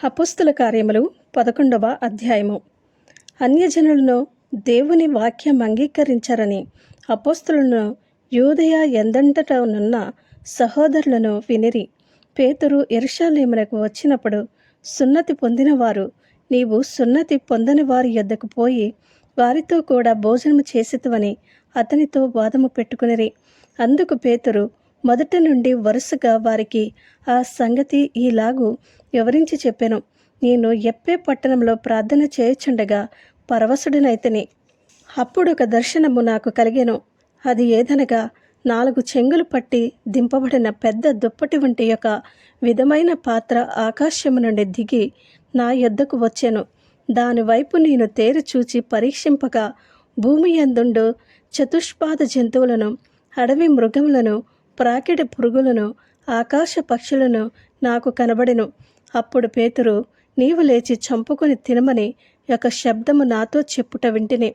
అపోస్తల కార్యములు 11వ అధ్యాయము. అన్యజనులను దేవుని వాక్యం అంగీకరించారని అపోస్తలులను యూదయ ఎందంతటనున్న సహోదరులను వినిరి. పేతురు యెరూషలేమునకు వచ్చినప్పుడు సున్నతి పొందినవారు నీవు సున్నతి పొందని వారి యొద్దకు పోయి వారితో కూడా భోజనము చేసితివని అతనితో వాదము పెట్టుకునిరి. అందుకు పేతురు మొదటి నుండి వరుసగా వారికి ఆ సంగతి ఈలాగు వివరించి చెప్పెను. నేను యొప్పే పట్టణంలో ప్రార్థన చేయుచుండగా పరవశుడనైతిని. అప్పుడు ఒక దర్శనము నాకు కలిగెను. అది ఏదనగా 4 చెంగులు పట్టి దింపబడిన పెద్ద దుప్పటి వంటి ఒక విధమైన పాత్ర ఆకాశము నుండి దిగి నా యొద్దకు వచ్చెను. దానివైపు నేను తేరి చూచి పరీక్షింపగా భూమి యందుండు చతుష్పాద జంతువులను, అడవి మృగములను, ప్రాకిడి పురుగులను, ఆకాశ పక్షులను నాకు కనబడెను. అప్పుడు పేతురు, నీవు లేచి చంపుకొని తినమని ఒక శబ్దము నాతో చెప్పుట వింటిని.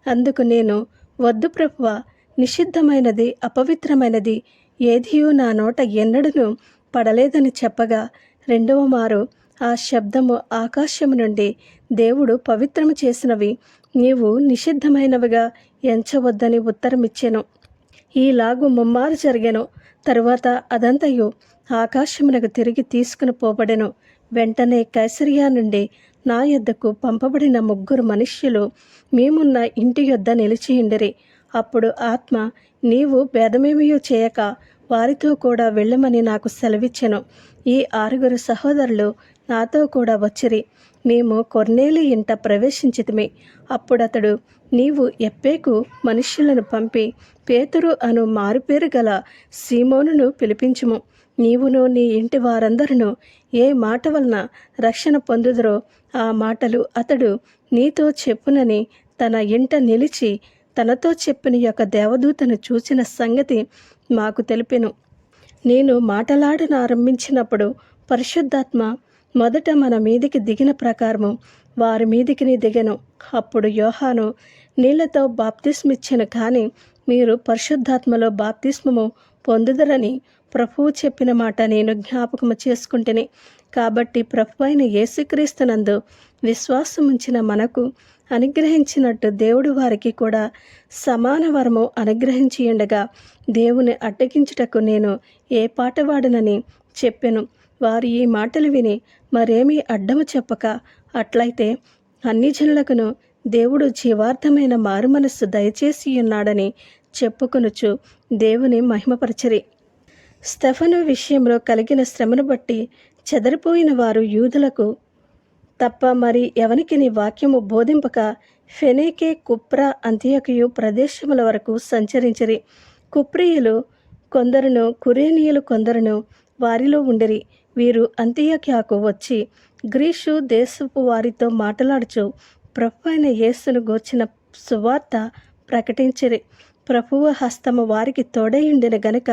అందుకు నేను, వద్దు ప్రభువా, నిషిద్ధమైనది అపవిత్రమైనది ఏదియూ నా నోట ఎన్నడూను పడలేదని చెప్పగా రెండవ మారు ఆ శబ్దము ఆకాశము నుండి, దేవుడు పవిత్రము చేసినవి నీవు నిషిద్ధమైనవిగా ఎంచవద్దని ఉత్తరమిచ్చెను. ఈలాగు ముమ్మారు జరిగెను. తరువాత అదంతయు ఆకాశమునకు తిరిగి తీసుకుని పోబడెను. వెంటనే కైసరియా నుండి నా యొద్దకు పంపబడిన 3 మనుష్యులు మేమున్న ఇంటి యొద్ద నిలిచియుండిరి. అప్పుడు ఆత్మ, నీవు భేదమేమియూ చేయక వారితో కూడా వెళ్ళమని నాకు సెలవిచ్చెను. ఈ 6 సహోదరులు నాతో కూడా వచ్చిరి. మేము కొర్నేలి ఇంట ప్రవేశించితిమి. అప్పుడతడు, నీవు యొప్పేకు మనుష్యులను పంపి పేతురు అను మారుపేరు గల సీమోనును పిలిపించుము. నీవును నీ ఇంటి వారందరూ ఏ మాట వలన రక్షణ పొందుదురో ఆ మాటలు అతడు నీతో చెప్పునని తన ఇంట నిలిచి తనతో చెప్పిన యొక్క దేవదూతను చూచిన సంగతి మాకు తెలిపెను. నేను మాటలాడనారంభించినప్పుడు పరిశుద్ధాత్మ మొదట మన మీదికి దిగిన ప్రకారము వారి మీదికి దిగెను. అప్పుడు యోహాను నీళ్లతో బాప్తిస్మిచ్చెను, కానీ మీరు పరిశుద్ధాత్మలో బాప్తిస్మము పొందుదరని ప్రభువు చెప్పిన మాట నేను జ్ఞాపకము చేసుకుంటేని. కాబట్టి ప్రభు అయిన యేసుక్రీస్తునందు విశ్వాసముంచిన మనకు అనుగ్రహించినట్టు దేవుడు వారికి కూడా సమాన వరము అనుగ్రహించి ఉండగా దేవుని అడ్డగించుటకు నేను ఏ పాటవాడనని చెప్పెను. వారు ఈ మాటలు విని మరేమీ అడ్డము చెప్పక, అట్లయితే అన్ని జనులకును దేవుడు జీవార్థమైన మారుమనస్సు దయచేసి ఉన్నాడని చెప్పుకొనుచు దేవుని మహిమపరచరి. స్టెఫను విషయంలో కలిగిన శ్రమను బట్టి చెదరిపోయిన వారు యూదులకు తప్ప మరి ఎవనికి వాక్యము బోధింపక ఫెనీకే, కుప్ర, అంతియొకయు ప్రదేశముల వరకు సంచరించిరి. కుప్రియులు కొందరును, కురేనీయులు కొందరును వారిలో ఉండిరి. వీరు అంతియొకయకు వచ్చి గ్రీసు దేశపు వారితో మాట్లాడుచు ప్రభు అయిన యేసును గూర్చిన సువార్త ప్రకటించిరి. ప్రభువు హస్తము వారికి తోడైయుండిన గనుక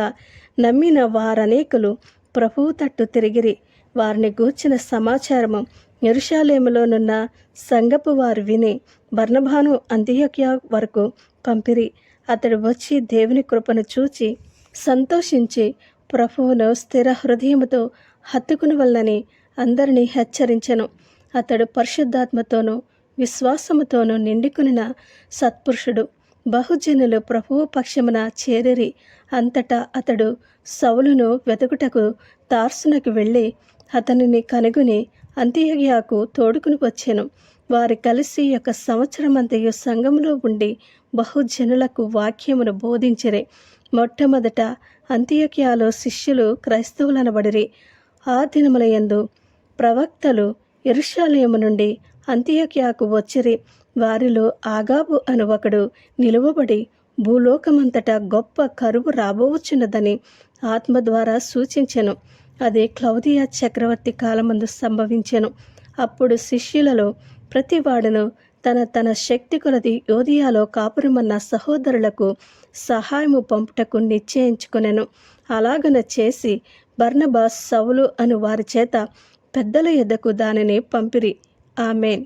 నమ్మిన వారనేకులు ప్రభువు తట్టు తిరిగిరి. వారిని గూర్చిన సమాచారము యెరూషలేములోనున్న సంఘపు వారు విని బర్నబాను అంతియొకయ వరకు పంపిరి. అతడు వచ్చి దేవుని కృపను చూచి సంతోషించి ప్రభువును స్థిర హృదయముతో హత్తుకుని వల్లని అందరినీ హెచ్చరించెను. అతడు పరిశుద్ధాత్మతోనూ విశ్వాసముతోనూ నిండుకునిన సత్పురుషుడు. బహుజనులు ప్రభువు పక్షమున చేరిరి. అంతటా అతడు సౌలును వెతుకుటకు తార్సునకు వెళ్ళి అతనిని కనుగొని అంతియొకయకు తోడుకుని వచ్చెను. వారు కలిసి 1 సంవత్సరమంతయు సంఘములో ఉండి బహుజనులకు వాక్యమును బోధించిరి. మొట్టమొదట అంతియొకయలో శిష్యులు క్రైస్తవులనబడిరి. ఆ దినముల యందు ప్రవక్తలు యెరూషలేము నుండి అంతియొకయకు వచ్చిరి. వారిలో ఆగాబు అను ఒకడు నిలువబడి భూలోకమంతటా గొప్ప కరువు రాబోవచ్చున్నదని ఆత్మ ద్వారా సూచించెను. అది క్లౌదియా చక్రవర్తి కాలమందు సంభవించెను. అప్పుడు శిష్యులలో ప్రతివాడును తన తన శక్తి కొలది యోదియాలో కాపురమన్న సహోదరులకు సహాయము పంపుటకు నిశ్చయించుకొనెను. అలాగన చేసి బర్నబా, సౌలు అను వారి చేత పెద్దల యొద్దకు దానిని పంపిరి. ఆమేన్.